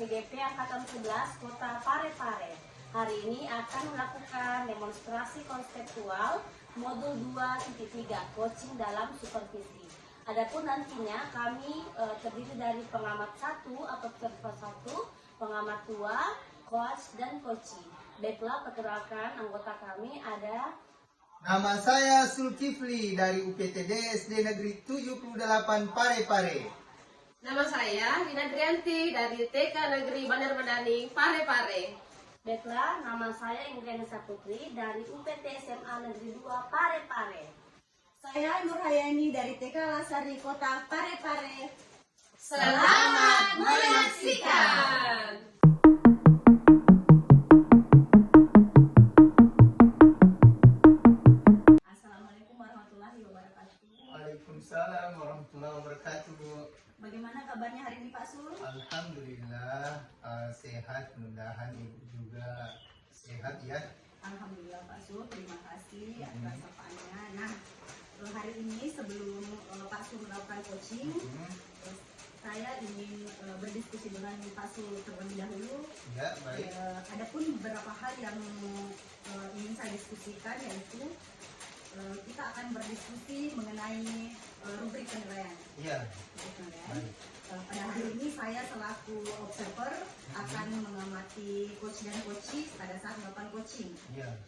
CGP Angkatan 11 Kota Parepare. Hari ini akan melakukan demonstrasi konseptual modul 2.3 coaching dalam supervisi. Adapun nantinya kami terdiri dari pengamat 1 atau observer 1, pengamat 2, coach dan coaching. Baiklah, perkenalkan anggota kami ada. Nama saya Zulkifli dari UPTD SD Negeri 78 Parepare. Nama saya Rina Drianti dari TK Negeri Bandar Medaning Parepare. Baiklah, nama saya Indrianisa Putri dari UPT SMA Negeri 2 Parepare. Saya Nurhayani dari TK Lasari Kota Parepare. Selamat menyaksikan. Assalamualaikum warahmatullahi wabarakatuh. Waalaikumsalam warahmatullahi wabarakatuh. Bagaimana kabarnya hari ini Pak Sul? Alhamdulillah sehat, mudah-mudahan ibu juga sehat ya. Alhamdulillah Pak Sul, terima kasih atas sapaannya. Nah, hari ini sebelum Pak Sul melakukan coaching, saya ingin berdiskusi dengan Pak Sul terlebih dahulu. Ya, baik. Adapun beberapa hal yang ingin saya diskusikan, yaitu kita akan berdiskusi mengenai rubrik penilaian. Iya. Baik. Pada hari ini saya selaku observer akan mengamati coach dan coachee pada saat melakukan coaching. Iya.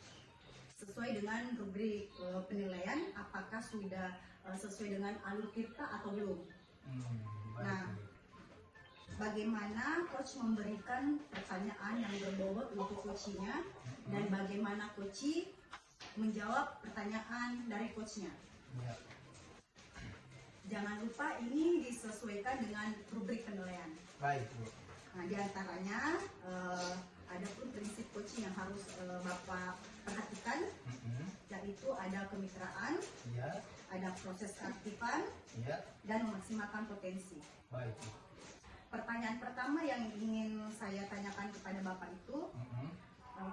Sesuai dengan rubrik penilaian, apakah sudah sesuai dengan alur kita atau belum. Baik. Nah, bagaimana coach memberikan pertanyaan yang berbobot untuk coachee-nya dan bagaimana coachee menjawab pertanyaan dari coachnya. Ya. Jangan lupa ini disesuaikan dengan rubrik penilaian. Baik, Bu. Nah, diantaranya ada pun prinsip coaching yang harus Bapak perhatikan, yaitu ada kemitraan, Ya. ada proses keaktifan, Ya. dan memaksimalkan potensi. Baik, Bu. Pertanyaan pertama yang ingin saya tanyakan kepada Bapak itu,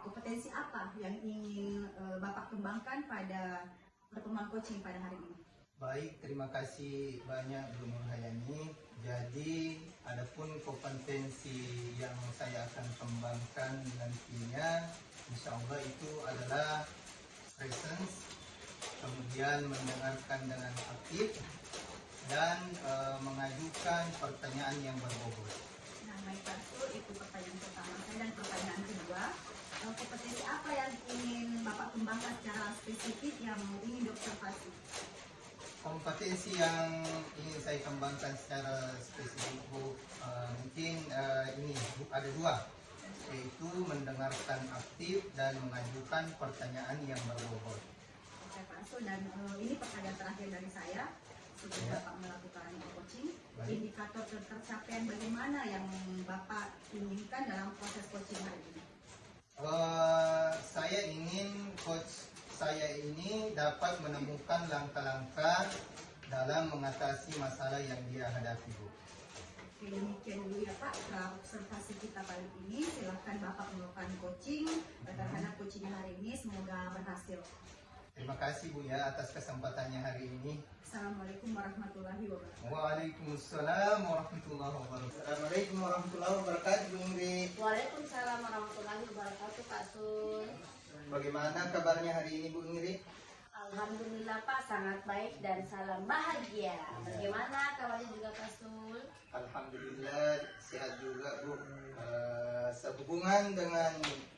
kompetensi apa yang ingin Bapak kembangkan pada pertemuan coaching pada hari ini? Baik, terima kasih banyak Bu Nurhayani. Jadi, adapun kompetensi yang saya akan kembangkan nantinya, insya Allah itu adalah presence, kemudian mendengarkan dengan aktif, dan mengajukan pertanyaan yang berbobot. Nah, baik Pak Sul, itu pertanyaan pertama saya. Dan pertanyaan kedua, kompetensi apa yang ingin Bapak kembangkan secara spesifik yang ingin diobservasi? Kompetensi yang ingin saya kembangkan secara spesifik, Bu, mungkin ini ada dua, yaitu mendengarkan aktif dan mengajukan pertanyaan yang berbobot. Oke Pak Sul, dan ini pertanyaan terakhir dari saya sebelum Ya. Bapak melakukan coaching. Baik. Indikator tercapaian bagaimana yang Bapak inginkan dalam proses coaching hari ini? Saya ingin coach saya ini dapat menemukan langkah-langkah dalam mengatasi masalah yang dia hadapi, Bu. Oke, demikian dulu ya Pak observasi kita kali ini. Silahkan Bapak melakukan coaching terhadap coaching hari ini, semoga berhasil. Terima kasih, Bu, ya, atas kesempatannya hari ini. Assalamualaikum warahmatullahi wabarakatuh. Waalaikumsalam warahmatullahi wabarakatuh. Assalamualaikum warahmatullahi wabarakatuh, Bu Ingrid. Waalaikumsalam warahmatullahi wabarakatuh, Pak Sul. Bagaimana kabarnya hari ini, Bu Ingrid? Alhamdulillah Pak, sangat baik dan salam bahagia. Bagaimana kabarnya juga Pak Sul? Alhamdulillah sehat juga, Bu. Sehubungan dengan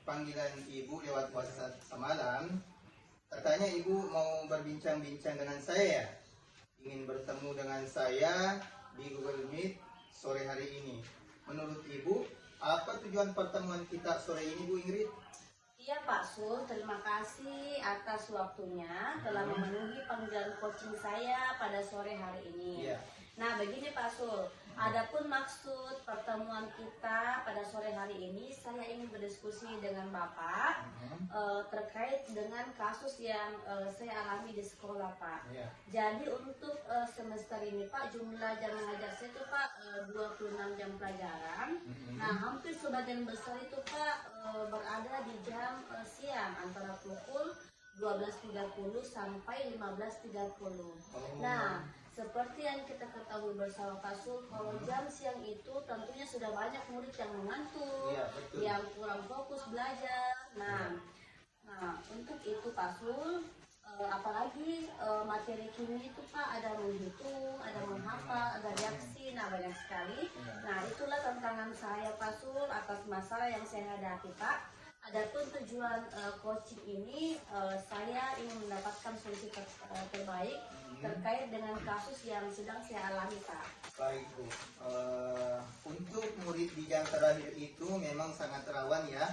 panggilan Ibu lewat WhatsApp semalam, katanya Ibu mau berbincang-bincang dengan saya, ingin bertemu dengan saya di Google Meet sore hari ini. Menurut Ibu, apa tujuan pertemuan kita sore ini, Bu Ingrid? Iya Pak Sul, terima kasih atas waktunya telah memenuhi panggilan coaching saya pada sore hari ini. Iya. Nah, begini Pak Sul, adapun maksud pertemuan kita pada sore hari ini, saya ingin berdiskusi dengan Bapak terkait dengan kasus yang saya alami di sekolah Pak. Iya. Jadi untuk semester ini Pak, jumlah jam mengajar saya itu Pak 26 jam pelajaran. Nah, hampir sebagian besar itu Pak berada di jam siang antara pukul 12.30 sampai 15.30. Nah, seperti yang kita ketahui bersama Pak Sul, kalau jam siang itu tentunya sudah banyak murid yang mengantuk, Iya, betul. yang kurang fokus belajar. Nah, untuk itu Pak Sul, apalagi materi kimia itu Pak ada menghitung, ada menghafal, ada reaksi, nah banyak sekali. Nah itulah tantangan saya Pak Sul atas masalah yang saya hadapi Pak. Adapun tujuan coaching ini, saya ingin mendapatkan solusi terbaik terkait dengan kasus yang sedang saya alami Pak. Baik Bu, untuk murid di jam terakhir itu memang sangat rawan ya.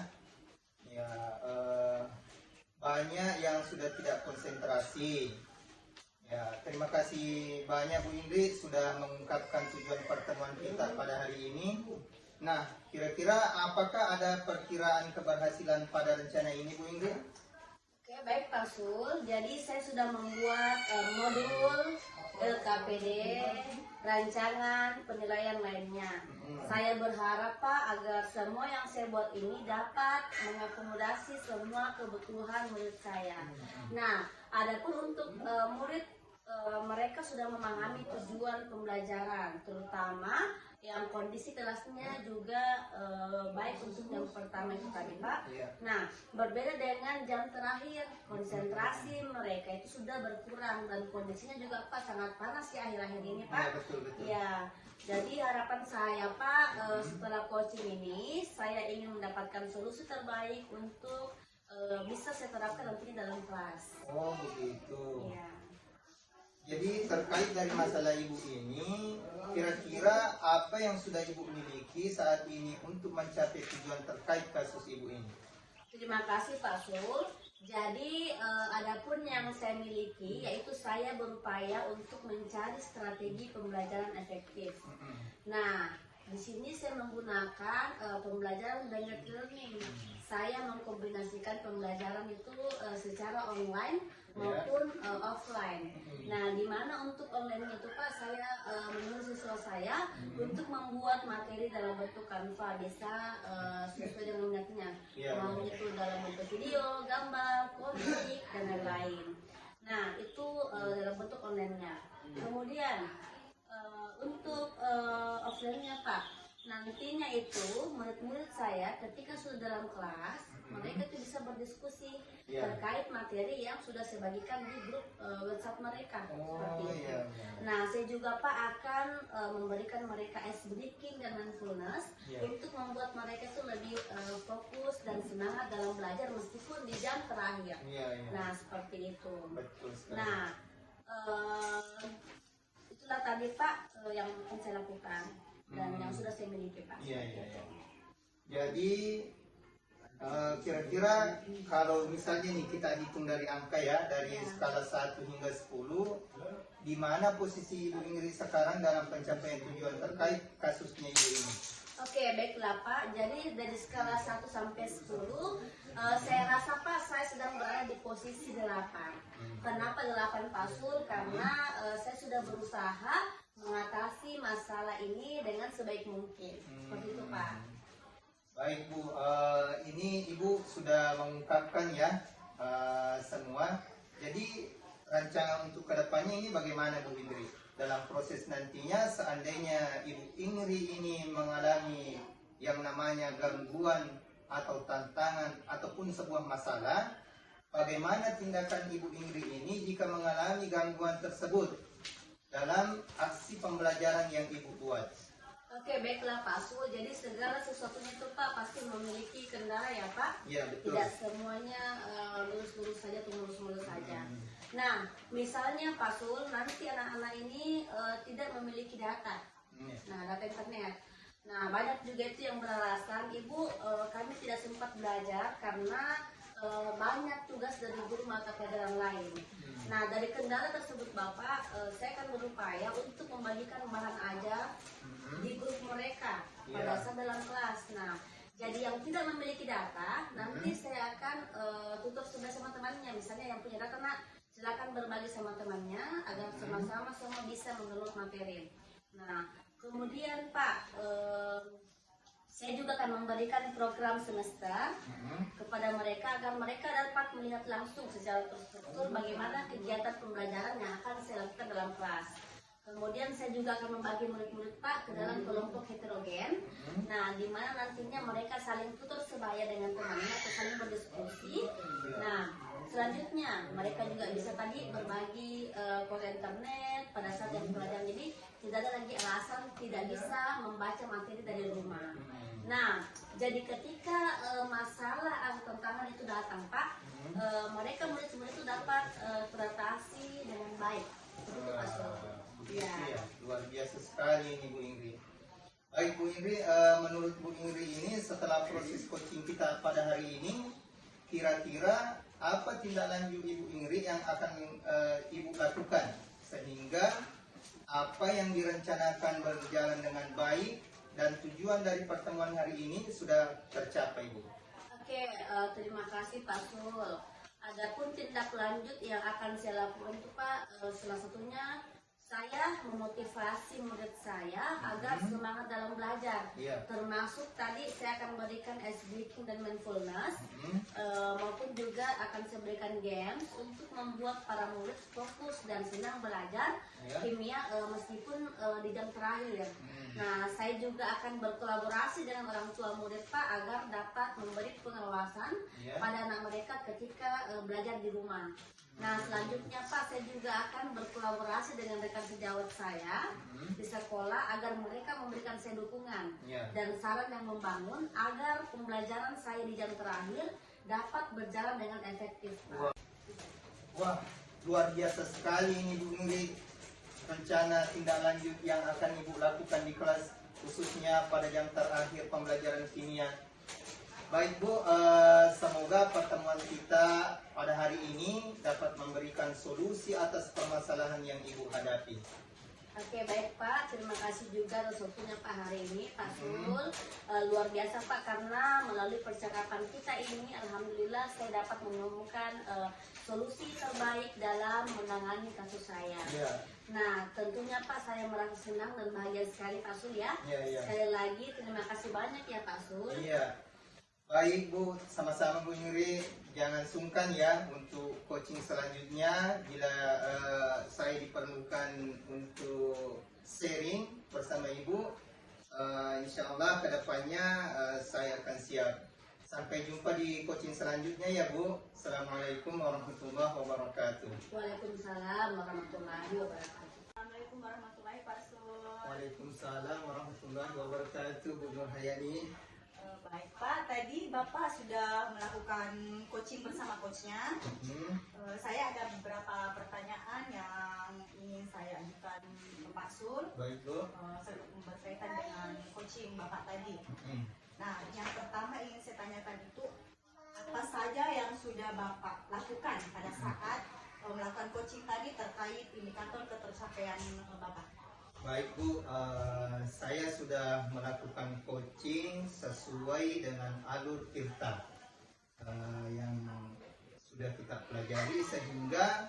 Banyak yang sudah tidak konsentrasi. Ya, terima kasih banyak Bu Ingrid sudah mengungkapkan tujuan pertemuan kita pada hari ini. Nah, kira-kira apakah ada perkiraan keberhasilan pada rencana ini Bu Ingrid? Oke, baik Pak Sul. Jadi saya sudah membuat modul LKPD, rancangan penilaian lainnya. Saya berharap Pak agar semua yang saya buat ini dapat mengakomodasi semua kebutuhan murid saya. Nah, adapun untuk murid, mereka sudah memahami tujuan pembelajaran, terutama yang kondisi kelasnya juga baik untuk yang pertama itu tadi Pak. Nah, berbeda dengan jam terakhir, konsentrasi mereka itu sudah berkurang dan kondisinya juga Pak sangat panas ya akhir-akhir ini Pak. Ya, betul. Ya, jadi harapan saya Pak, setelah coaching ini saya ingin mendapatkan solusi terbaik untuk bisa saya terapkan nantinya dalam kelas. Oh begitu. Ya. Jadi terkait dari masalah Ibu ini, kira-kira apa yang sudah Ibu miliki saat ini untuk mencapai tujuan terkait kasus Ibu ini? Terima kasih Pak Sul. Jadi adapun yang saya miliki yaitu saya berupaya untuk mencari strategi pembelajaran efektif. Nah, di sini saya menggunakan pembelajaran blended learning. Saya mengkombinasikan pembelajaran itu secara online maupun offline. Nah, di mana untuk online itu Pak, saya menurut siswa saya untuk membuat materi dalam bentuk Canva bisa sesuai dengan minatnya. Mau itu dalam bentuk video, gambar, komik dan lain-lain. Nah, itu dalam bentuk online-nya. Kemudian untuk offline-nya Pak, nantinya itu murid-murid saya ketika sudah dalam kelas mereka itu bisa berdiskusi terkait materi yang sudah saya bagikan di grup WhatsApp mereka seperti itu. Nah, saya juga Pak akan memberikan mereka ice breaking dan mindfulness untuk membuat mereka itu lebih fokus dan semangat dalam belajar meskipun di jam terakhir. Nah, seperti itu. Nah, itulah tadi Pak yang akan saya lakukan dan yang sudah saya miliki Pak. Jadi kira-kira kalau misalnya nih kita hitung dari angka ya, dari skala 1 hingga 10, di mana posisi Ibu Ingrid sekarang dalam pencapaian tujuan terkait kasusnya Ibu ini? Oke, baiklah Pak. Jadi dari skala 1 sampai 10, saya rasa Pak saya sedang berada di posisi 8. Kenapa 8 Pak Sul? Karena saya sudah berusaha mengatasi masalah ini dengan sebaik mungkin. Seperti itu Pak. Baik Bu, ini Ibu sudah mengungkapkan ya semua. Jadi rancangan untuk kedepannya ini bagaimana Bu Ingrid? Dalam proses nantinya seandainya Ibu Ingrid ini mengalami yang namanya gangguan atau tantangan ataupun sebuah masalah, bagaimana tindakan Ibu Ingrid ini jika mengalami gangguan tersebut dalam aksi pembelajaran yang Ibu buat? Oke, baiklah Pak Sul. Jadi segala sesuatunya itu Pak pasti memiliki kendala ya Pak. Iya, betul. Tidak semuanya lurus-lurus saja atau mulus-mulus saja. Nah, misalnya Pak Sul, nanti anak-anak ini tidak memiliki data. Nah, data internet. Nah, banyak juga itu yang beralasan, Ibu kami tidak sempat belajar karena banyak tugas dari guru mata pelajaran lain. Nah, dari kendala tersebut Bapak, saya akan berupaya untuk membagikan bahan ajar di grup mereka pada saat dalam kelas. Nah, jadi yang tidak memiliki data, nanti saya akan tutor sebelah sama temannya. Misalnya yang punya data, nak, silakan berbagi sama temannya agar sama-sama semua bisa mengelola materi. Nah, kemudian Pak, saya juga akan memberikan program semester kepada mereka agar mereka dapat melihat langsung secara terstruktur bagaimana kegiatan pembelajaran yang akan saya lakukan dalam kelas. Kemudian saya juga akan membagi murid-murid Pak ke dalam kelompok heterogen. Nah, di mana nantinya mereka saling tutur sebaya dengan temannya atau saling berdiskusi. Nah, selanjutnya mereka juga bisa tadi berbagi kuota internet pada saat jam pelajaran. Jadi tidak ada lagi alasan tidak bisa membaca materi dari rumah. Nah, jadi ketika masalah atau tantangan itu datang Pak, mereka murid-murid itu dapat teratasi dengan baik. Begitu Pak Sul. Begitu ya, luar biasa sekali ini Bu Ingrid. Baik Bu Ingrid, menurut Bu Ingrid ini setelah proses coaching kita pada hari ini, kira-kira apa tindak lanjut Ibu Ingrid yang akan Ibu lakukan sehingga apa yang direncanakan berjalan dengan baik dan tujuan dari pertemuan hari ini sudah tercapai Bu? Oke, terima kasih Pak Sul. Adapun tindak lanjut yang akan saya lakukan itu Pak, salah satunya saya memotivasi murid saya agar semangat dalam belajar. Termasuk tadi saya akan memberikan ice breaking dan mindfulness, maupun juga akan saya berikan games untuk membuat para murid fokus dan senang belajar kimia meskipun di jam terakhir. Nah, saya juga akan berkolaborasi dengan orang tua murid Pak agar dapat memberi pengawasan pada anak mereka ketika belajar di rumah. Nah, selanjutnya Pak, saya juga akan berkolaborasi dengan rekan sejawat saya di sekolah agar mereka memberikan saya dukungan dan saran yang membangun agar pembelajaran saya di jam terakhir dapat berjalan dengan efektif Pak. Wah, luar biasa sekali ini Bu Ingrid. Rencana tindak lanjut yang akan Ibu lakukan di kelas khususnya pada jam terakhir pembelajaran kimia. Baik Bu, semoga pertemuan kita pada hari ini dapat memberikan solusi atas permasalahan yang Ibu hadapi. Oke, baik Pak, terima kasih juga atas waktunya Pak hari ini Pak Sul. Luar biasa Pak, karena melalui percakapan kita ini alhamdulillah saya dapat menemukan solusi terbaik dalam menangani kasus saya. Nah, tentunya Pak, saya merasa senang dan bahagia sekali Pak Sul ya. Sekali lagi terima kasih banyak ya Pak Sul. Baik Bu, sama-sama Bu Ingrid. Jangan sungkan ya untuk coaching selanjutnya bila saya diperlukan untuk sharing bersama Ibu. Insya Allah kedepannya saya akan siap. Sampai jumpa di coaching selanjutnya ya Bu. Assalamualaikum warahmatullahi wabarakatuh. Waalaikumsalam warahmatullahi wabarakatuh. Assalamualaikum warahmatullahi wabarakatuh. Waalaikumsalam warahmatullahi wabarakatuh Bu Nurhayani. Baik Pak, tadi Bapak sudah melakukan coaching bersama coachnya. Saya ada beberapa pertanyaan yang ingin saya ajukan ke Pak Sul. Baik Bu. Berkaitan dengan coaching Bapak tadi. Nah, yang pertama ingin saya tanyakan itu apa saja yang sudah Bapak lakukan pada saat melakukan coaching tadi terkait indikator ketercapaian Bapak? Baik Bu, saya sudah melakukan coaching sesuai dengan alur tirta yang sudah kita pelajari sehingga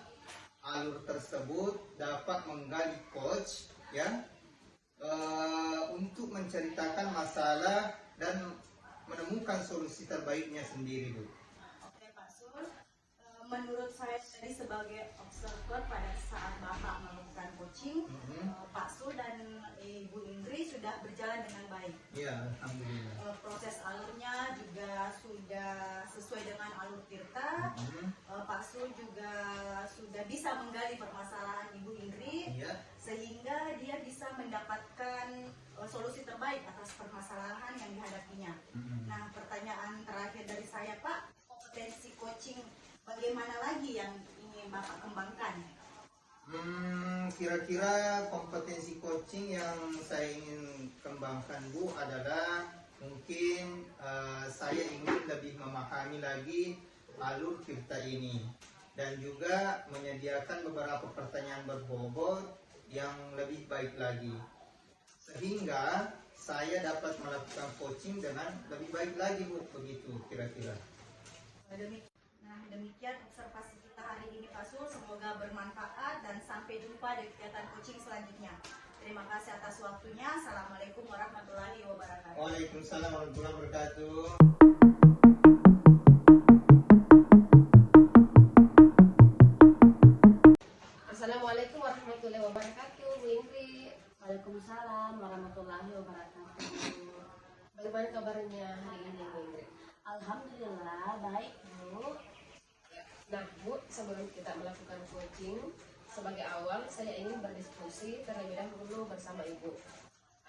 alur tersebut dapat menggali coach ya untuk menceritakan masalah dan menemukan solusi terbaiknya sendiri Bu. Oke Pak Sul, menurut saya tadi sebagai observer pada saat Bapak melakukan coaching, Pak Sul dan Ibu Ingrid sudah berjalan dengan baik. Ya, alhamdulillah. Proses alurnya juga sudah sesuai dengan alur tirta. Pak Sul juga sudah bisa menggali permasalahan Ibu Ingrid, sehingga dia bisa mendapatkan solusi terbaik atas permasalahan yang dihadapinya. Nah, pertanyaan terakhir dari saya Pak, kompetensi coaching bagaimana lagi yang ingin Bapak kembangkan? Kira-kira kompetensi coaching yang saya ingin kembangkan Bu adalah mungkin saya ingin lebih memahami lagi alur tirta ini dan juga menyediakan beberapa pertanyaan berbobot yang lebih baik lagi sehingga saya dapat melakukan coaching dengan lebih baik lagi Bu, begitu kira-kira. Demikian observasi kita hari ini Pak Sul, semoga bermanfaat dan sampai jumpa di kegiatan coaching selanjutnya. Terima kasih atas waktunya. Assalamualaikum warahmatullahi wabarakatuh. Waalaikumsalam warahmatullahi wabarakatuh. Assalamualaikum warahmatullahi wabarakatuh. Bu Baiklah, baik Bu. Nah Bu, sebelum kita melakukan coaching, sebagai awal saya ingin berdiskusi terlebih dahulu bersama Ibu.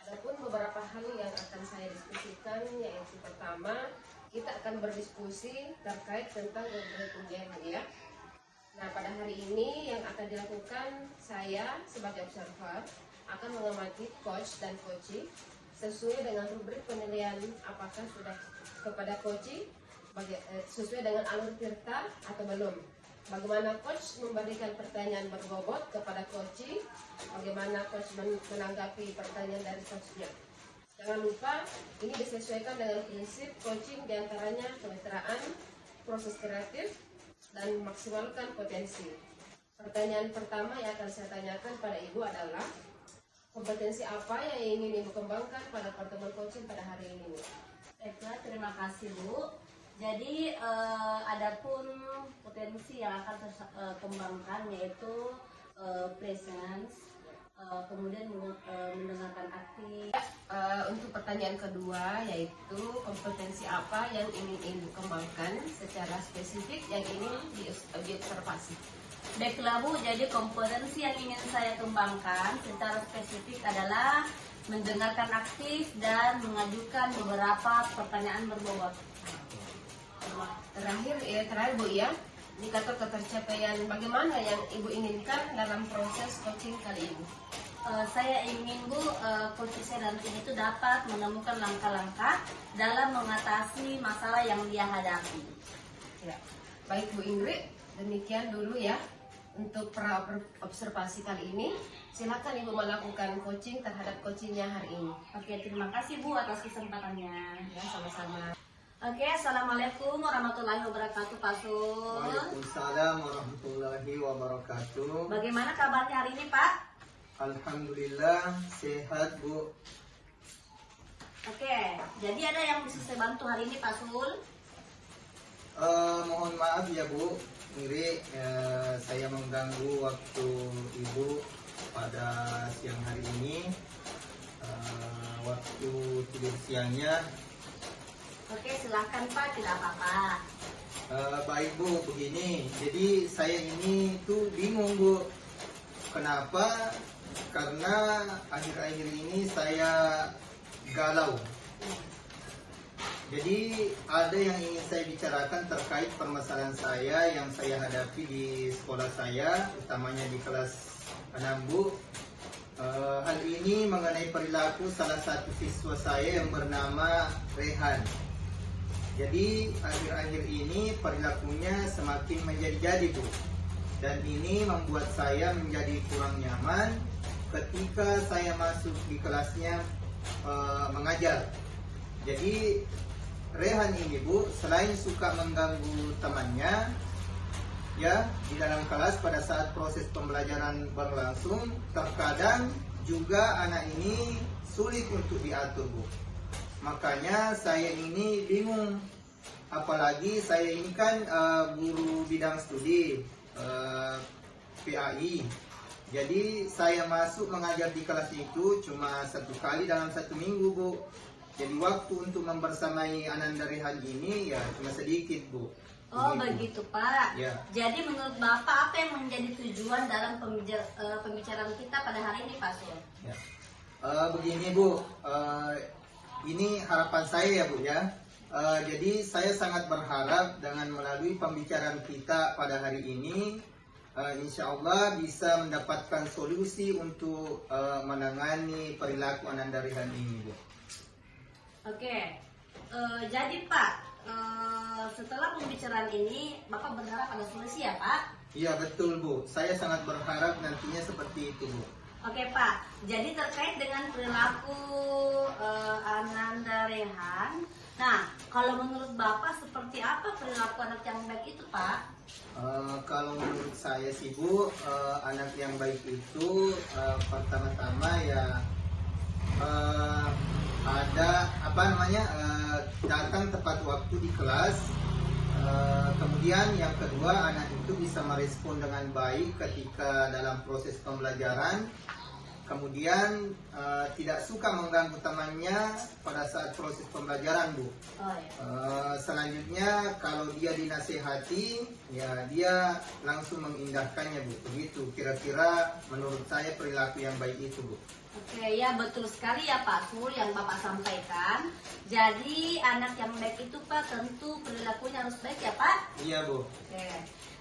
Adapun beberapa hal yang akan saya diskusikan, yaitu pertama, kita akan berdiskusi terkait tentang rubrik ujian ya. Nah, pada hari ini yang akan dilakukan, saya sebagai observer akan mengamati coach dan coaching sesuai dengan rubrik penilaian apakah sudah kepada coaching sesuai dengan alur tirta atau belum. Bagaimana coach memberikan pertanyaan berbobot kepada coaching, bagaimana coach menanggapi pertanyaan dari coachnya. Jangan lupa, ini disesuaikan dengan prinsip coaching diantaranya kemitraan, proses kreatif, dan maksimalkan potensi. Pertanyaan pertama yang akan saya tanyakan pada Ibu adalah, kompetensi apa yang ingin Ibu kembangkan pada pertemuan coaching pada hari ini? Baiklah, terima kasih Bu. Jadi adapun potensi yang akan saya kembangkan yaitu presence, kemudian mendengarkan aktif. Untuk pertanyaan kedua yaitu kompetensi apa yang ingin Ibu kembangkan secara spesifik yang ingin diobservasi. Baiklah Bu, jadi kompetensi yang ingin saya kembangkan secara spesifik adalah mendengarkan aktif dan mengajukan beberapa pertanyaan berbobot. Terakhir Bu ya, indikator ketercapaian bagaimana yang Ibu inginkan dalam proses coaching kali ini? Saya ingin Bu, coach saya nanti itu dapat menemukan langkah-langkah dalam mengatasi masalah yang dia hadapi. Ya. Baik Bu Ingrid, demikian dulu ya untuk pra observasi kali ini. Silakan Ibu melakukan coaching terhadap coachingnya hari ini. Oke, terima kasih Bu atas kesempatannya. Ya, sama-sama. Oke, assalamualaikum warahmatullahi wabarakatuh Pak Sul. Waalaikumsalam warahmatullahi wabarakatuh. Bagaimana kabarnya hari ini Pak? Alhamdulillah sehat Bu. Oke, jadi ada yang bisa saya bantu hari ini Pak Sul? Mohon maaf ya Bu, Ingrid, saya mengganggu waktu Ibu pada siang hari ini. Waktu tidur siangnya. Oke, silahkan Pak, tidak apa-apa. Baik Bu, begini. Jadi saya ini tuh bingung Bu. Kenapa? Karena akhir-akhir ini saya galau. Jadi ada yang ingin saya bicarakan terkait permasalahan saya yang saya hadapi di sekolah saya, utamanya di kelas 6 Bu. Hal ini mengenai perilaku salah satu siswa saya yang bernama Rehan. Jadi akhir-akhir ini perilakunya semakin menjadi-jadi Bu. Dan ini membuat saya menjadi kurang nyaman ketika saya masuk di kelasnya mengajar. Jadi Rehan ini Bu, selain suka mengganggu temannya ya di dalam kelas pada saat proses pembelajaran berlangsung, terkadang juga anak ini sulit untuk diatur Bu. Makanya saya ini bingung, apalagi saya ini kan guru bidang studi PAI. Jadi saya masuk mengajar di kelas itu cuma 1 kali dalam 1 minggu Bu. Jadi waktu untuk membersamai Ananda Rehan ini ya cuma sedikit Bu. Oh begitu Pak. Ya. Jadi menurut Bapak apa yang menjadi tujuan dalam pembicaraan kita pada hari ini Pak Sul? Ya. Begini Bu, ini harapan saya ya Bu ya. Jadi saya sangat berharap dengan melalui pembicaraan kita pada hari ini, insya Allah bisa mendapatkan solusi untuk menangani perilaku Ananda Rehan ini Bu. Oke, jadi Pak, setelah pembicaraan ini Bapak berharap ada solusi ya Pak? Iya betul Bu, saya sangat berharap nantinya seperti itu Bu. Oke Pak, jadi terkait dengan perilaku Ananda Rehan, nah kalau menurut Bapak seperti apa perilaku anak yang baik itu Pak? Kalau menurut saya sih Bu, anak yang baik itu pertama-tama ya ada datang tepat waktu di kelas. Kemudian yang kedua, anak itu bisa merespon dengan baik ketika dalam proses pembelajaran. kemudian tidak suka mengganggu temannya pada saat proses pembelajaran, Bu. Oh ya. Selanjutnya kalau dia dinasehati, ya dia langsung mengindahkannya, Bu. Begitu kira-kira menurut saya perilaku yang baik itu, Bu. Oke, ya betul sekali ya Pak Sul yang Bapak sampaikan. Jadi anak yang baik itu Pak tentu perilakunya harus baik ya Pak? Iya, Bu. Oke.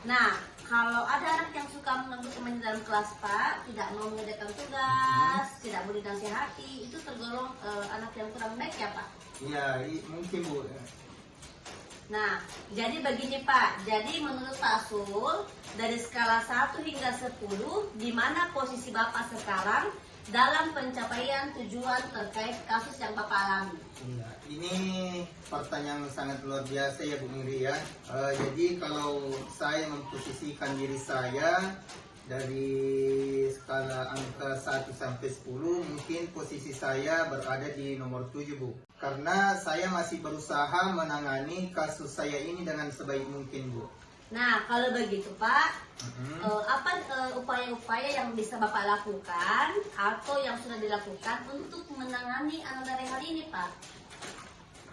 Nah, kalau ada anak yang suka mengganggu temannya dalam kelas Pak, tidak mau mengerjakan tugas, tidak mau dinasehati, itu tergolong anak yang kurang baik ya Pak? Iya, mungkin, Bu. Nah, jadi begini Pak, jadi menurut Pak Sul, dari skala 1 hingga 10, di mana posisi Bapak sekarang dalam pencapaian tujuan terkait kasus yang Bapak alami? Iya, ini pertanyaan sangat luar biasa ya Bu Miri ya. Jadi kalau saya memposisikan diri saya dari skala angka 1 sampai 10, mungkin posisi saya berada di nomor 7, Bu. Karena saya masih berusaha menangani kasus saya ini dengan sebaik mungkin, Bu. Nah, kalau begitu Pak, apa upaya-upaya yang bisa Bapak lakukan atau yang sudah dilakukan untuk menangani anak dari hal ini Pak?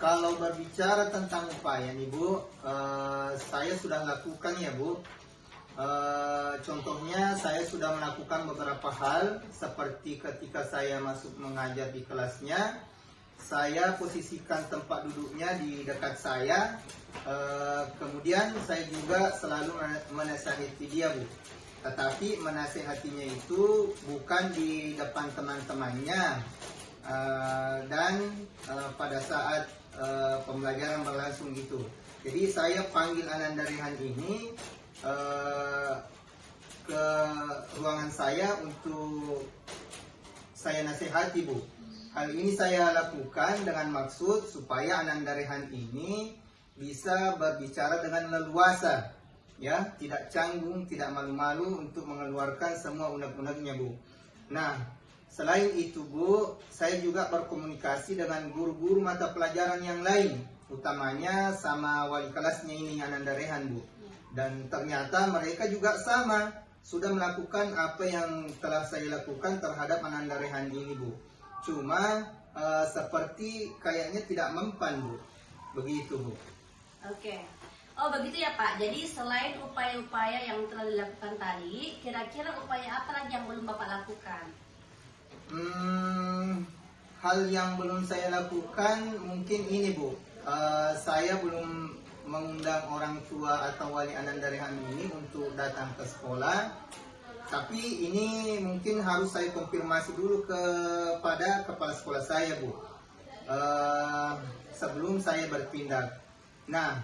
Kalau berbicara tentang upaya nih Bu, saya sudah lakukan ya Bu. Contohnya saya sudah melakukan beberapa hal seperti ketika saya masuk mengajar di kelasnya, saya posisikan tempat duduknya di dekat saya. Kemudian saya juga selalu menasihati dia Bu. Tetapi menasihatinya itu bukan di depan teman-temannya dan pada saat pembelajaran berlangsung gitu. Jadi saya panggil Ananda Rehan ini ke ruangan saya untuk saya nasihati Bu. Hal ini saya lakukan dengan maksud supaya Ananda Rehan ini bisa berbicara dengan leluasa, ya, tidak canggung, tidak malu-malu untuk mengeluarkan semua unek-uneknya, Bu. Nah, selain itu, Bu, saya juga berkomunikasi dengan guru-guru mata pelajaran yang lain, utamanya sama wali kelasnya ini, Ananda Rehan, Bu. Dan ternyata mereka juga sama, sudah melakukan apa yang telah saya lakukan terhadap Ananda Rehan ini, Bu. Cuma seperti kayaknya tidak mempan, Bu. Begitu, Bu. Oke. Oh begitu ya Pak. Jadi selain upaya-upaya yang telah dilakukan tadi, kira-kira upaya apa lagi yang belum Bapak lakukan? Hal yang belum saya lakukan mungkin ini Bu. Saya belum mengundang orang tua atau wali Ananda Rehan ini untuk datang ke sekolah. Tapi ini mungkin harus saya konfirmasi dulu kepada kepala sekolah saya Bu. Sebelum saya bertindak. Nah,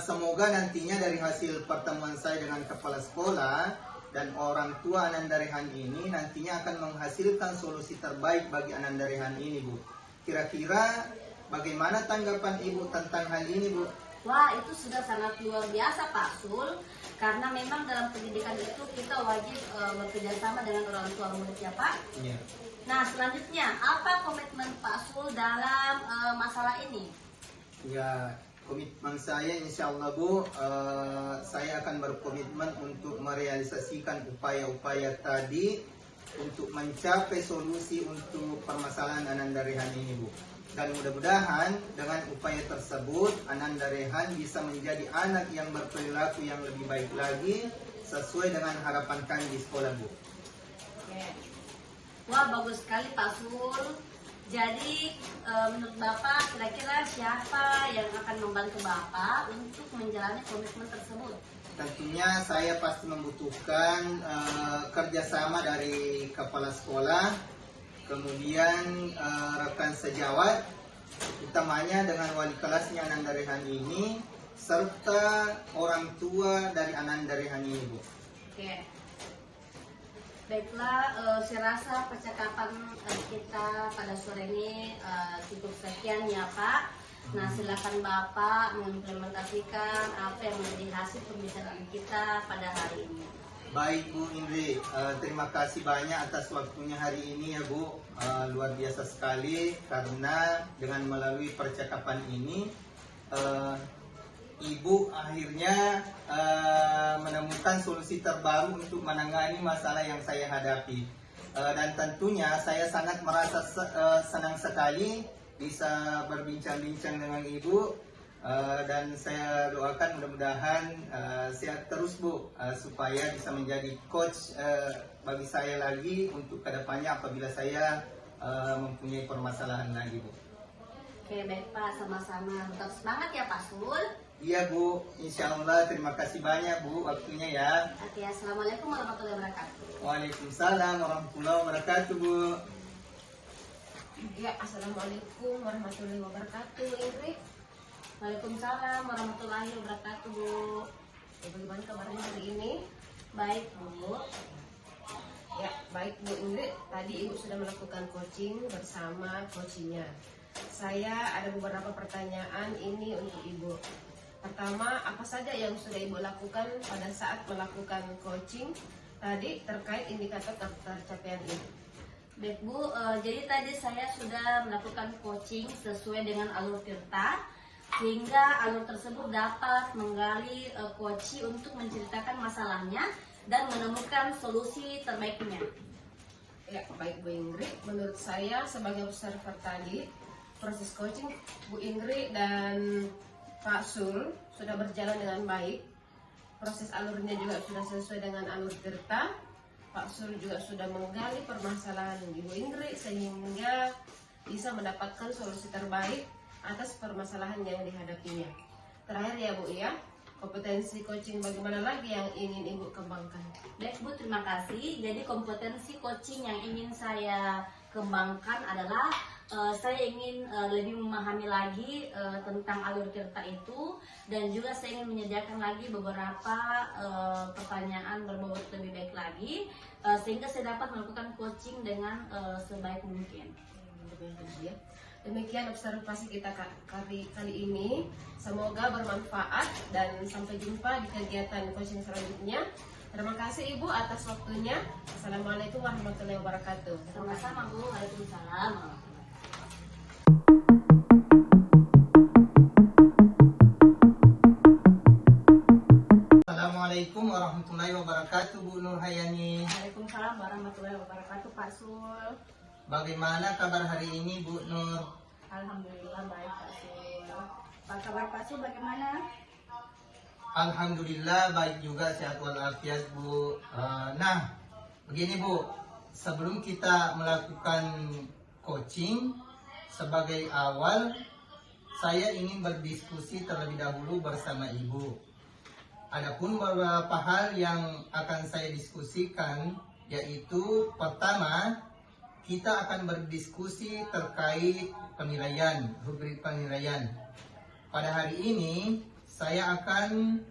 semoga nantinya dari hasil pertemuan saya dengan kepala sekolah dan orang tua Ananda Rehan ini nantinya akan menghasilkan solusi terbaik bagi Ananda Rehan ini, Bu. Kira-kira bagaimana tanggapan Ibu tentang hal ini, Bu? Wah, itu sudah sangat luar biasa Pak Sul. Karena memang dalam pendidikan itu kita wajib bekerja sama dengan orang tua murid ya Pak. Iya. Nah, selanjutnya apa komitmen Pak Sul dalam masalah ini? Ya, komitmen saya insya Allah Bu, saya akan berkomitmen untuk merealisasikan upaya-upaya tadi untuk mencapai solusi untuk permasalahan Ananda Rehan ini Bu. Dan mudah-mudahan dengan upaya tersebut Ananda Rehan bisa menjadi anak yang berperilaku yang lebih baik lagi sesuai dengan harapan kami di sekolah Bu. Oke. Wah, bagus sekali Pak Sul. Jadi menurut Bapak kira-kira siapa yang akan membantu Bapak untuk menjalani komitmen tersebut? Tentunya saya pasti membutuhkan kerjasama dari kepala sekolah, kemudian rekan sejawat, utamanya dengan wali kelasnya Ananda Rehan ini, serta orang tua dari Ananda Rehan ini Bu. Oke. Baiklah, saya rasa percakapan kita pada sore ini cukup sekian ya Pak. Nah, silakan Bapak mengimplementasikan apa yang menjadi hasil pembicaraan kita pada hari ini. Baik Bu Indri, terima kasih banyak atas waktunya hari ini ya Bu. Luar biasa sekali karena dengan melalui percakapan ini Ibu akhirnya menemukan solusi terbaru untuk menangani masalah yang saya hadapi. Dan tentunya saya sangat merasa senang sekali bisa berbincang-bincang dengan Ibu. Dan saya doakan mudah-mudahan sehat terus Bu, supaya bisa menjadi coach bagi saya lagi untuk kedepannya apabila saya mempunyai permasalahan lagi Bu. Oke baik Pak, sama-sama. Tetap semangat ya Pak Sul. Iya Bu, insya Allah. Terima kasih banyak Bu waktunya ya. Oke, assalamualaikum warahmatullahi wabarakatuh. Waalaikumsalam warahmatullahi wabarakatuh Bu. Ya, assalamualaikum warahmatullahi wabarakatuh, Ingrid. Waalaikumsalam warahmatullahi wabarakatuh Bu. Ya, bagaimana kabarnya hari ini? Baik Bu. Ya, baik Bu Ingrid. Tadi Ibu sudah melakukan coaching bersama coachingnya. Saya ada beberapa pertanyaan ini untuk Ibu. Pertama, apa saja yang sudah Ibu lakukan pada saat melakukan coaching tadi terkait indikator tercapaian Ibu? Baik Bu, jadi tadi saya sudah melakukan coaching sesuai dengan alur Tirta, sehingga alur tersebut dapat menggali coach untuk menceritakan masalahnya dan menemukan solusi terbaiknya. Ya, baik Bu Ingrid. Menurut saya sebagai observer tadi, proses coaching Bu Ingrid dan Pak Sul sudah berjalan dengan baik. Proses alurnya juga sudah sesuai dengan alur Tirta. Pak Sul juga sudah menggali permasalahan Ibu Ingrid sehingga bisa mendapatkan solusi terbaik atas permasalahan yang dihadapinya. Terakhir ya Bu ya, kompetensi coaching bagaimana lagi yang ingin Ibu kembangkan? Baik Bu, terima kasih. Jadi kompetensi coaching yang ingin saya kembangkan adalah saya ingin lebih memahami lagi tentang alur Tirta itu, dan juga saya ingin menyediakan lagi beberapa pertanyaan berbobot lebih baik lagi sehingga saya dapat melakukan coaching dengan sebaik mungkin. Demikian observasi kita kali ini. Semoga bermanfaat dan sampai jumpa di kegiatan coaching selanjutnya. Terima kasih Ibu atas waktunya. Assalamualaikum warahmatullahi wabarakatuh. Sama-sama Bu, waalaikumsalam. Assalamualaikum warahmatullahi wabarakatuh Bu Nurhayani. Waalaikumsalam warahmatullahi wabarakatuh Pak Sul. Bagaimana kabar hari ini Bu Nur? Alhamdulillah baik Pak Sul. Apa kabar Pak Sul bagaimana? Alhamdulillah baik juga, sehat walafiat Bu. Nah, begini Bu, sebelum kita melakukan coaching, sebagai awal saya ingin berdiskusi terlebih dahulu bersama Ibu. Adapun beberapa hal yang akan saya diskusikan, yaitu pertama, kita akan berdiskusi terkait penilaian, rubrik penilaian. Pada hari ini saya akan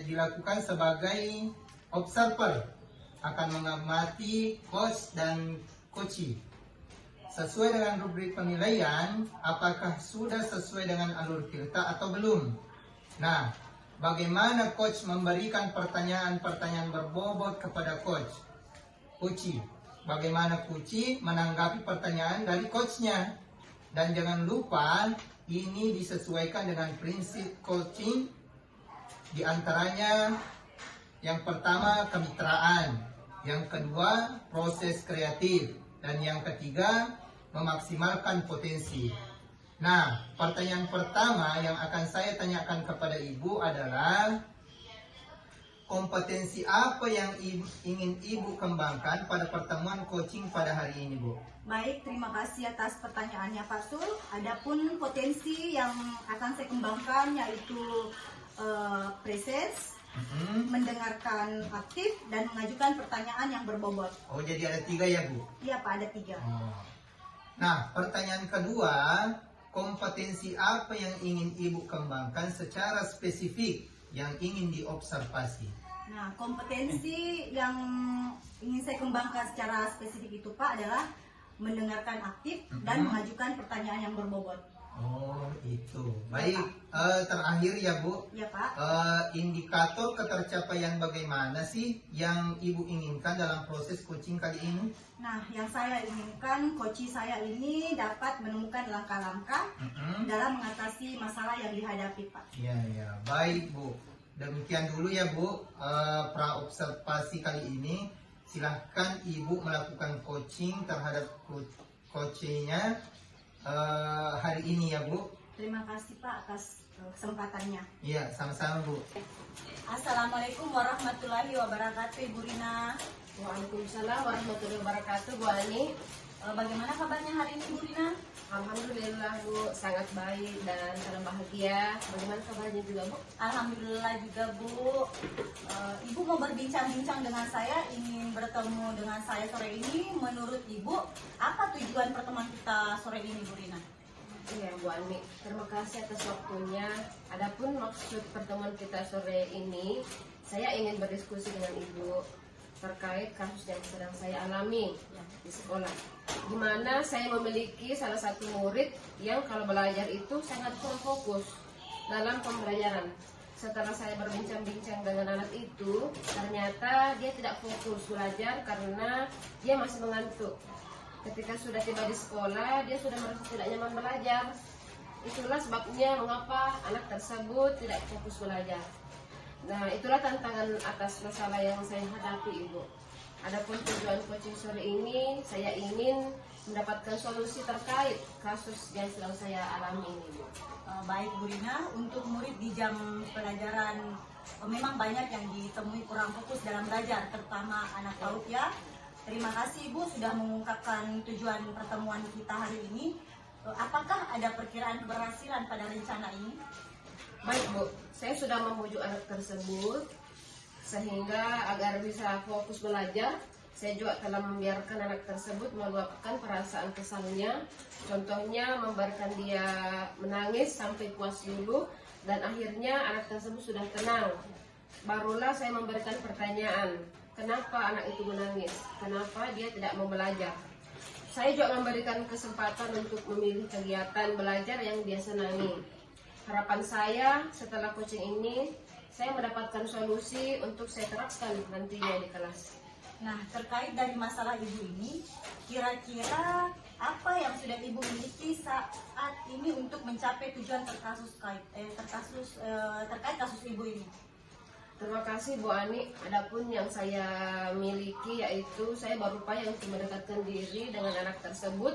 dilakukan sebagai observer, akan mengamati coach dan coachee. Sesuai dengan rubrik penilaian, apakah sudah sesuai dengan alur Tirta atau belum? Nah, bagaimana coach memberikan pertanyaan-pertanyaan berbobot kepada coachee? Bagaimana coachee menanggapi pertanyaan dari coachnya? Dan jangan lupa, ini disesuaikan dengan prinsip coaching. Di antaranya, yang pertama kemitraan, yang kedua proses kreatif, dan yang ketiga memaksimalkan potensi. Nah, pertanyaan pertama yang akan saya tanyakan kepada Ibu adalah, kompetensi apa yang ingin Ibu kembangkan pada pertemuan coaching pada hari ini Bu? Baik, terima kasih atas pertanyaannya Pak Sul. Adapun potensi yang akan saya kembangkan yaitu presence, mendengarkan aktif, dan mengajukan pertanyaan yang berbobot. Oh, jadi ada 3 ya Bu? Iya Pak, ada 3. Nah, pertanyaan kedua, kompetensi apa yang ingin Ibu kembangkan secara spesifik yang ingin diobservasi? Nah, kompetensi yang ingin saya kembangkan secara spesifik itu Pak adalah mendengarkan aktif dan mengajukan pertanyaan yang berbobot. Oh, itu. Baik, terakhir ya Bu. Ya Pak. Indikator ketercapaian bagaimana sih yang Ibu inginkan dalam proses coaching kali ini? Nah, yang saya inginkan coach saya ini dapat menemukan langkah-langkah dalam mengatasi masalah yang dihadapi Pak. Ya, baik Bu. Demikian dulu ya Bu, pra observasi kali ini. Silahkan Ibu melakukan coaching terhadap coachingnya hari ini ya Bu. Terima kasih Pak atas kesempatannya. Iya, sama-sama Bu. Assalamualaikum warahmatullahi wabarakatuh, Ibu Rina. Waalaikumsalam warahmatullahi wabarakatuh, Bu Ani. Bagaimana kabarnya hari ini, Bu Rina? Alhamdulillah Bu, sangat baik dan sangat bahagia. Bagaimana kabarnya juga Bu? Alhamdulillah juga Bu. Ibu mau berbincang-bincang dengan saya, ingin bertemu dengan saya sore ini. Menurut Ibu, apa tujuan pertemuan kita sore ini, Bu Rina? Iya Bu Ani, terima kasih atas waktunya. Adapun maksud pertemuan kita sore ini, saya ingin berdiskusi dengan Ibu terkait kasus yang sedang saya alami di sekolah, di mana saya memiliki salah satu murid yang kalau belajar itu sangat kurang fokus dalam pembelajaran. Setelah saya berbincang-bincang dengan anak itu, ternyata dia tidak fokus belajar karena dia masih mengantuk. Ketika sudah tiba di sekolah, dia sudah merasa tidak nyaman belajar. Itulah sebabnya mengapa anak tersebut tidak fokus belajar. Nah, itulah tantangan atas masalah yang saya hadapi, Ibu. Adapun tujuan coaching sore ini, saya ingin mendapatkan solusi terkait kasus yang sedang saya alami ini, Bu. Baik Bu Rina, untuk murid di jam pelajaran memang banyak yang ditemui kurang fokus dalam belajar, terutama anak PAUD ya. Terima kasih Ibu sudah mengungkapkan tujuan pertemuan kita hari ini. Apakah ada perkiraan keberhasilan pada rencana ini? Baik Bu, saya sudah membujuk anak tersebut sehingga agar bisa fokus belajar. Saya juga telah membiarkan anak tersebut meluapkan perasaan kesalnya. Contohnya memberikan dia menangis sampai puas dulu, dan akhirnya anak tersebut sudah tenang. Barulah saya memberikan pertanyaan, kenapa anak itu menangis? Kenapa dia tidak mau belajar? Saya juga memberikan kesempatan untuk memilih kegiatan belajar yang dia senangi. Harapan saya setelah coaching ini, saya mendapatkan solusi untuk saya terapkan nantinya di kelas. Nah, terkait dari masalah Ibu ini, kira-kira apa yang sudah Ibu miliki saat ini untuk mencapai tujuan terkait kasus Ibu ini? Terima kasih Bu Ani. Adapun yang saya miliki yaitu saya berupaya untuk mendekatkan diri dengan anak tersebut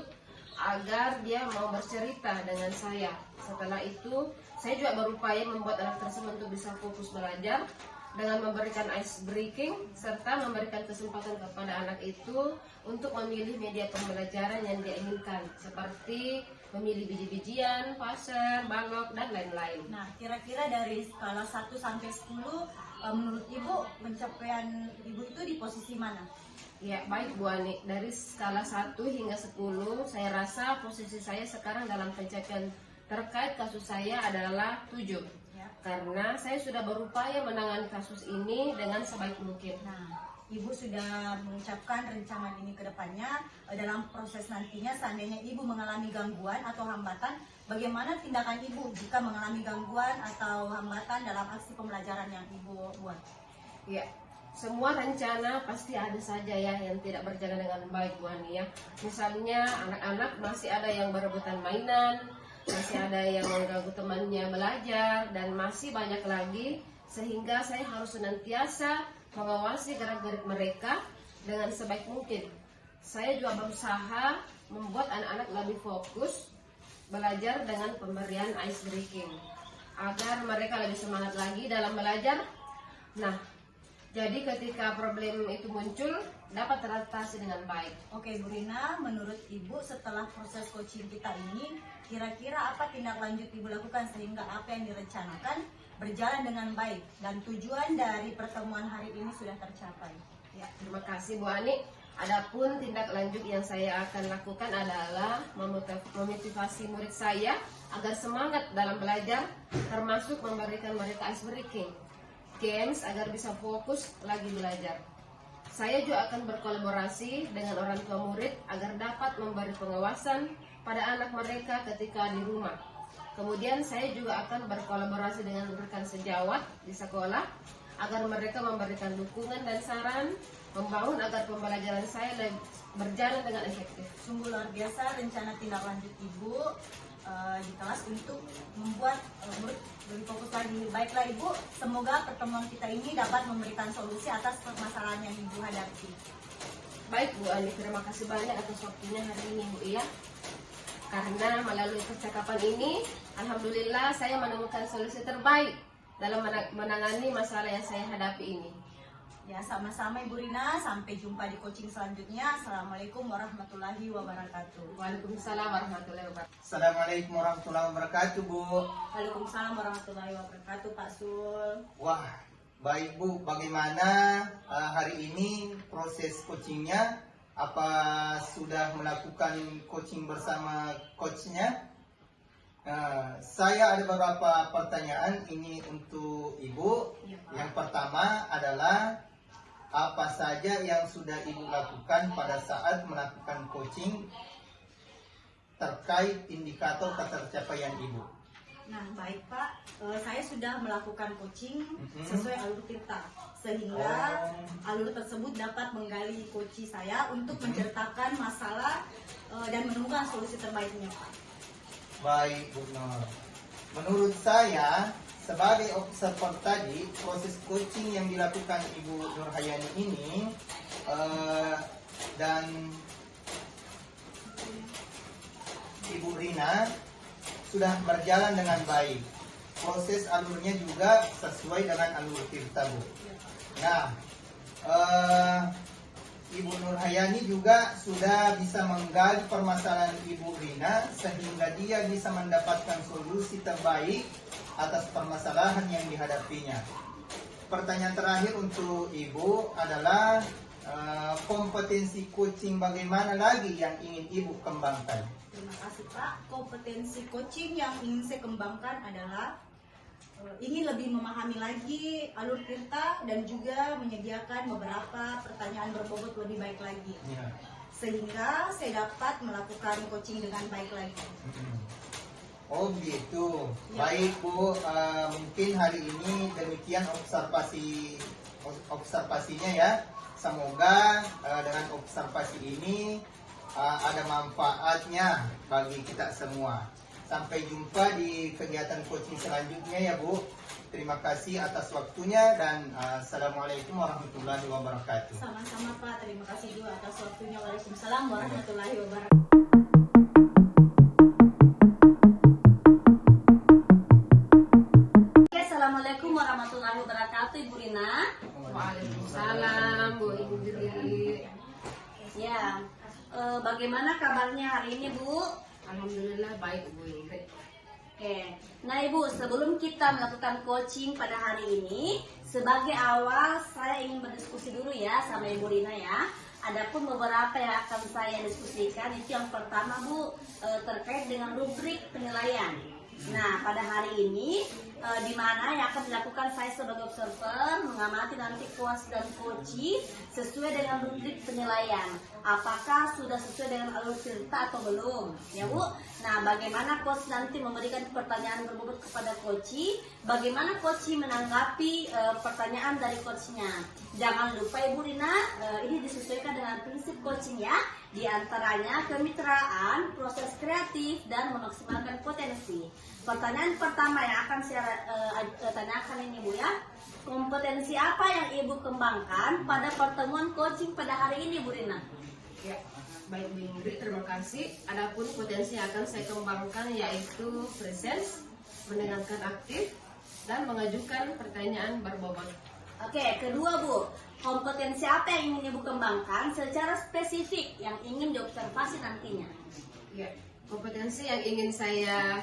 agar dia mau bercerita dengan saya. Setelah itu, saya juga berupaya membuat anak tersebut untuk bisa fokus belajar dengan memberikan ice breaking serta memberikan kesempatan kepada anak itu untuk memilih media pembelajaran yang dia inginkan, seperti memilih biji-bijian, puzzle, balok, dan lain-lain. Nah, kira-kira dari skala 1 sampai 10, menurut Ibu pencapaian Ibu itu di posisi mana? Ya, baik Bu Ani. Dari skala 1 hingga 10, saya rasa posisi saya sekarang dalam pencapaian terkait kasus saya adalah 7. Ya. Karena saya sudah berupaya menangani kasus ini dengan sebaik mungkin. Nah, Ibu sudah mengucapkan rencana ini ke depannya. Dalam proses nantinya, seandainya Ibu mengalami gangguan atau hambatan, bagaimana tindakan Ibu jika mengalami gangguan atau hambatan dalam aksi pembelajaran yang Ibu buat? Ya, semua rencana pasti ada saja ya yang tidak berjalan dengan baik Bu Ani ya. Misalnya anak-anak masih ada yang berebutan mainan, masih ada yang mengganggu temannya belajar, dan masih banyak lagi, sehingga saya harus senantiasa mengawasi gerak-gerik mereka dengan sebaik mungkin. Saya juga berusaha membuat anak-anak lebih fokus belajar dengan pemberian ice breaking agar mereka lebih semangat lagi dalam belajar. Nah, jadi ketika problem itu muncul dapat teratasi dengan baik. Oke Bu Rina, menurut Ibu setelah proses coaching kita ini, kira-kira apa tindak lanjut Ibu lakukan sehingga apa yang direncanakan berjalan dengan baik dan tujuan dari pertemuan hari ini sudah tercapai? Ya, terima kasih Bu Ani. Adapun tindak lanjut yang saya akan lakukan adalah memotivasi murid saya agar semangat dalam belajar, termasuk memberikan mereka ice breaking games agar bisa fokus lagi belajar. Saya juga akan berkolaborasi dengan orang tua murid agar dapat memberi pengawasan pada anak mereka ketika di rumah. Kemudian saya juga akan berkolaborasi dengan rekan sejawat di sekolah agar mereka memberikan dukungan dan saran, membangun agar pembelajaran saya berjalan dengan efektif. Sungguh luar biasa rencana tindak lanjut Ibu. di kelas untuk membuat lebih fokus lagi. Baiklah Ibu, semoga pertemuan kita ini dapat memberikan solusi atas permasalahan yang Ibu hadapi. Baik Bu Ani, terima kasih banyak atas waktunya hari ini Bu ya. Karena melalui percakapan ini, alhamdulillah saya menemukan solusi terbaik dalam menangani masalah yang saya hadapi ini. Ya, sama-sama Ibu Rina. Sampai jumpa di coaching selanjutnya. Assalamualaikum warahmatullahi wabarakatuh. Waalaikumsalam warahmatullahi wabarakatuh. Assalamualaikum warahmatullahi wabarakatuh, Bu. Waalaikumsalam warahmatullahi wabarakatuh, Pak Sul. Wah, baik Bu. Bagaimana hari ini proses coachingnya? Apa sudah melakukan coaching bersama coachnya? Saya ada beberapa pertanyaan ini untuk Ibu. Ya, Pak. Yang pertama adalah apa saja yang sudah Ibu lakukan pada saat melakukan coaching terkait indikator ketercapaian Ibu? Nah, baik Pak, saya sudah melakukan coaching sesuai alur Tirta, sehingga alur tersebut dapat menggali coach saya untuk menceritakan masalah dan menemukan solusi terbaiknya, Pak. Baik, Bu Nur. Menurut saya, sebagai observer tadi, proses coaching yang dilakukan Ibu Nurhayani ini dan Ibu Rina sudah berjalan dengan baik. Proses alurnya juga sesuai dengan alur Tirta, Bu. Nah, Ibu Nurhayani juga sudah bisa menggali permasalahan Ibu Rina sehingga dia bisa mendapatkan solusi terbaik atas permasalahan yang dihadapinya. Pertanyaan terakhir untuk Ibu adalah kompetensi coaching bagaimana lagi yang ingin Ibu kembangkan? Terima kasih Pak. Kompetensi coaching yang ingin saya kembangkan adalah ingin lebih memahami lagi alur Tirta dan juga menyediakan beberapa pertanyaan berbobot lebih baik lagi. Ya. Sehingga saya dapat melakukan coaching dengan baik lagi. Oh gitu. Ya. Baik Bu, mungkin hari ini demikian observasinya ya. Semoga dengan observasi ini ada manfaatnya bagi kita semua. Sampai jumpa di kegiatan coaching selanjutnya ya Bu. Terima kasih atas waktunya dan assalamualaikum warahmatullahi wabarakatuh. Sama-sama Pak, terima kasih juga atas waktunya. Waalaikumsalam warahmatullahi wabarakatuh. Assalamualaikum warahmatullahi wabarakatuh, Ibu Rina. Waalaikumsalam Bu Indri. Ya, bagaimana kabarnya hari ini, Bu? Alhamdulillah baik Bu Indri. Oke, nah Ibu, sebelum kita melakukan coaching pada hari ini, sebagai awal saya ingin berdiskusi dulu ya sama Ibu Rina ya. Adapun beberapa yang akan saya diskusikan itu yang pertama Bu, terkait dengan rubrik penilaian. Nah, pada hari ini di mana yang akan dilakukan saya sebagai observer mengamati nanti kelas dan coaching sesuai dengan rubrik penilaian. Apakah sudah sesuai dengan alur Tirta atau belum? Ya Bu. Nah, bagaimana coach nanti memberikan pertanyaan berbobot kepada coach? Bagaimana coach menanggapi pertanyaan dari coachnya? Jangan lupa Ibu Rina, ini disesuaikan dengan prinsip coaching ya. Di antaranya kemitraan, proses kreatif, dan memaksimalkan potensi. Pertanyaan pertama yang akan saya tanyakan ini Bu ya. Kompetensi apa yang Ibu kembangkan pada pertemuan coaching pada hari ini Bu Rina? Ya, baik Bu Indri, terima kasih. Adapun potensi yang akan saya kembangkan yaitu presence, mendengarkan aktif, dan mengajukan pertanyaan berbobot. Oke, kedua Bu, kompetensi apa yang ingin Ibu kembangkan secara spesifik yang ingin diobservasi nantinya? Ya, kompetensi yang ingin saya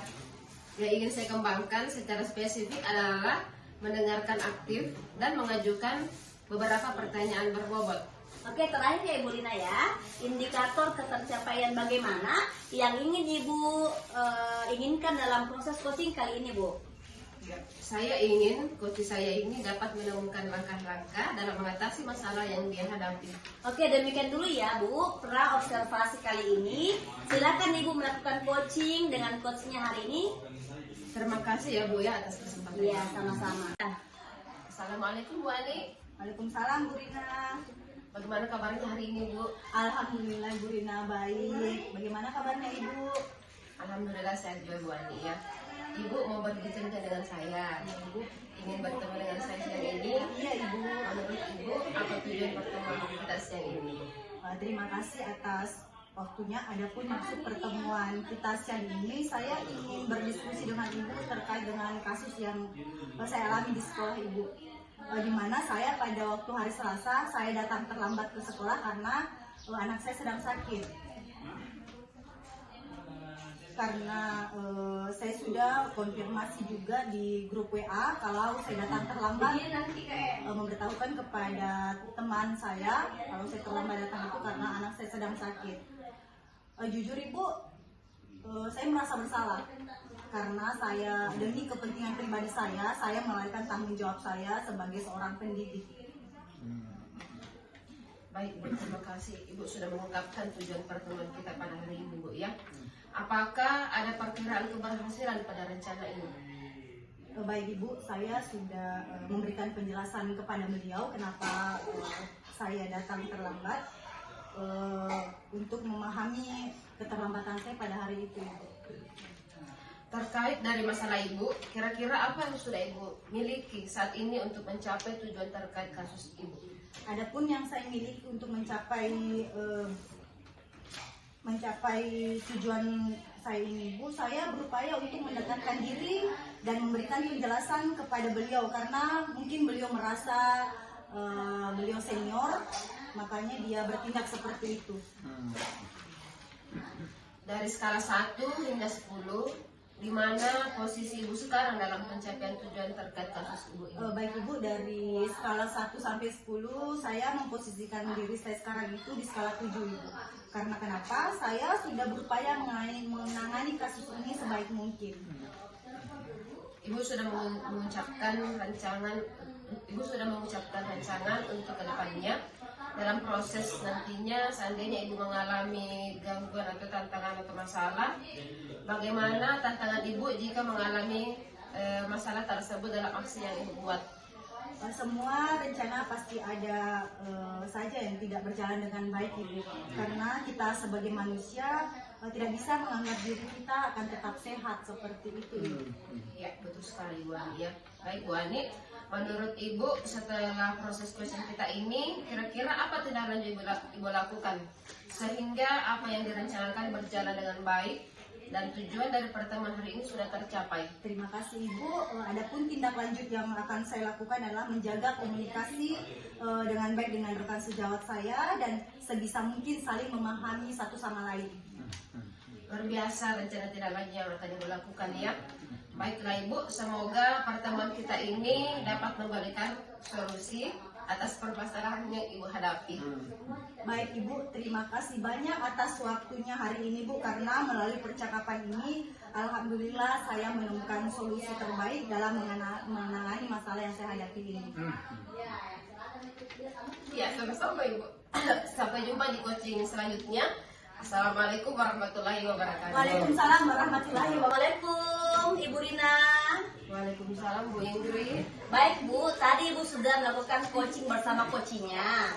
kembangkan secara spesifik adalah mendengarkan aktif dan mengajukan beberapa pertanyaan berbobot. Oke, terakhir ya Ibu Rina ya, indikator ketercapaian bagaimana yang ingin Ibu inginkan dalam proses coaching kali ini Bu? Ya, saya ingin coach saya ini dapat menemukan langkah-langkah dalam mengatasi masalah yang dia hadapi. Oke, demikian dulu ya Bu, pra observasi kali ini. Silakan Ibu melakukan coaching dengan coachnya hari ini. Terima kasih ya Bu ya atas kesempatan. Iya, sama-sama. Assalamualaikum Bu Ani. Waalaikumsalam Bu Rina. Bagaimana kabarnya hari ini Bu? Alhamdulillah Bu Rina baik. Bagaimana kabarnya Ibu? Alhamdulillah sehat juga Bu Ani ya. Ibu mau berbincang dengan saya. Ibu ingin bertemu dengan saya siang ini. Iya Ibu. Menurut Ibu, apa tujuan pertemuan kita siang ini? Terima kasih atas waktunya. Adapun maksud pertemuan kita siang ini, saya ingin berdiskusi dengan Ibu terkait dengan kasus yang saya alami di sekolah Ibu. Di mana saya pada waktu hari Selasa, saya datang terlambat ke sekolah karena anak saya sedang sakit. Karena saya sudah konfirmasi juga di grup WA kalau saya datang terlambat, memberitahukan kepada teman saya kalau saya terlambat datang itu karena anak saya sedang sakit. Jujur Ibu, saya merasa bersalah karena saya demi kepentingan pribadi saya melalaikan tanggung jawab saya sebagai seorang pendidik. Baik Bu, terima kasih Ibu sudah mengungkapkan tujuan pertemuan kita pada hari ini Bu ya. Apakah ada perkiraan keberhasilan pada rencana ini? Baik Ibu, saya sudah memberikan penjelasan kepada beliau kenapa saya datang terlambat untuk memahami keterlambatan saya pada hari itu Ibu. Terkait dari masalah Ibu, kira-kira apa yang sudah Ibu miliki saat ini untuk mencapai tujuan terkait kasus Ibu? Adapun yang saya miliki untuk mencapai tujuan saya ini Bu, saya berupaya untuk mendekatkan diri dan memberikan penjelasan kepada beliau karena mungkin beliau merasa beliau senior, makanya dia bertindak seperti itu. Dari skala 1 hingga 10, di mana posisi Ibu sekarang dalam pencapaian tujuan terkait kasus Ibu ini? Baik Ibu, dari skala 1 sampai 10 saya memposisikan diri saya sekarang itu di skala 7 Ibu. Karena kenapa? Saya sudah berupaya menangani kasus ini sebaik mungkin. Ibu sudah mengucapkan rancangan untuk kedepannya dalam proses nantinya seandainya Ibu mengalami gangguan atau tantangan atau masalah, bagaimana tantangan Ibu jika mengalami masalah tersebut dalam aksi yang Ibu buat? Semua rencana pasti ada saja yang tidak berjalan dengan baik Ibu, karena kita sebagai manusia tidak bisa menganggap diri kita akan tetap sehat seperti itu Ibu. Ya, betul sekali Bu Ani ya. Baik Bu Ani, menurut Ibu setelah proses coaching kita ini, kira-kira apa tindakan Ibu lakukan sehingga apa yang direncanakan berjalan dengan baik dan tujuan dari pertemuan hari ini sudah tercapai? Terima kasih Ibu. Adapun tindak lanjut yang akan saya lakukan adalah menjaga komunikasi dengan baik dengan rekan sejawat saya dan sebisa mungkin saling memahami satu sama lain. Luar biasa rencana tindak lanjut yang akan Ibu lakukan ya. Baiklah Ibu, semoga pertemuan kita ini dapat memberikan solusi atas permasalahan yang Ibu hadapi. Baik Ibu, terima kasih banyak atas waktunya hari ini Bu, karena melalui percakapan ini alhamdulillah saya menemukan solusi terbaik dalam menangani masalah yang saya hadapi ini. Ya, sama-sama Ibu. Sampai jumpa di coaching selanjutnya. Assalamualaikum warahmatullahi wabarakatuh. Waalaikumsalam warahmatullahi wabarakatuh. Waalaikumsalam Ibu Rina. Waalaikumsalam Bu Ingrid. Baik Bu, tadi Ibu sudah melakukan coaching bersama coachingnya.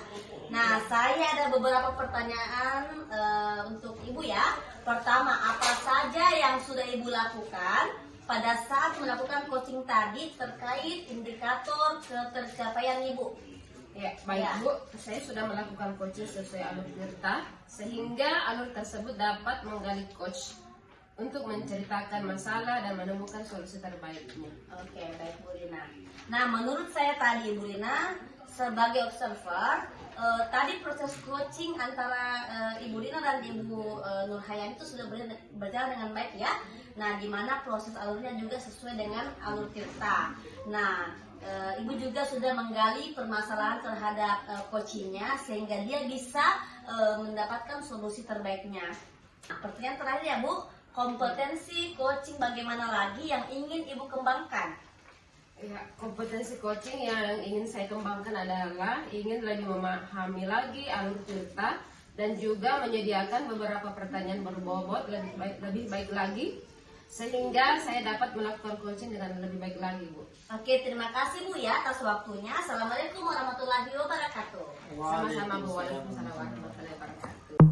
Nah, saya ada beberapa pertanyaan untuk Ibu ya. Pertama, apa saja yang sudah Ibu lakukan pada saat melakukan coaching tadi terkait indikator ketercapaian Ibu? Ya, baik Ya. Bu, saya sudah melakukan coaching sesuai alur Tirta sehingga alur tersebut dapat menggali coach untuk menceritakan masalah dan menemukan solusi terbaiknya. Oke, baik Bu Rina. Nah, menurut saya tadi Bu Rina sebagai observer, tadi proses coaching antara Ibu Rina dan Ibu Nurhayani itu sudah berjalan dengan baik ya. Nah, di mana proses alurnya juga sesuai dengan alur Tirta. Nah, Ibu juga sudah menggali permasalahan terhadap coachingnya sehingga dia bisa mendapatkan solusi terbaiknya. Nah, pertanyaan terakhir ya Bu, kompetensi coaching bagaimana lagi yang ingin Ibu kembangkan? Ya, kompetensi coaching yang ingin saya kembangkan adalah ingin lebih memahami lagi alur Tirta dan juga menyediakan beberapa pertanyaan berbobot lebih baik lagi sehingga saya dapat melakukan coaching dengan lebih baik lagi Bu. Oke, terima kasih Bu ya atas waktunya. Assalamualaikum warahmatullahi wabarakatuh. Sama-sama Bu. Waalaikumsalam warahmatullahi wabarakatuh.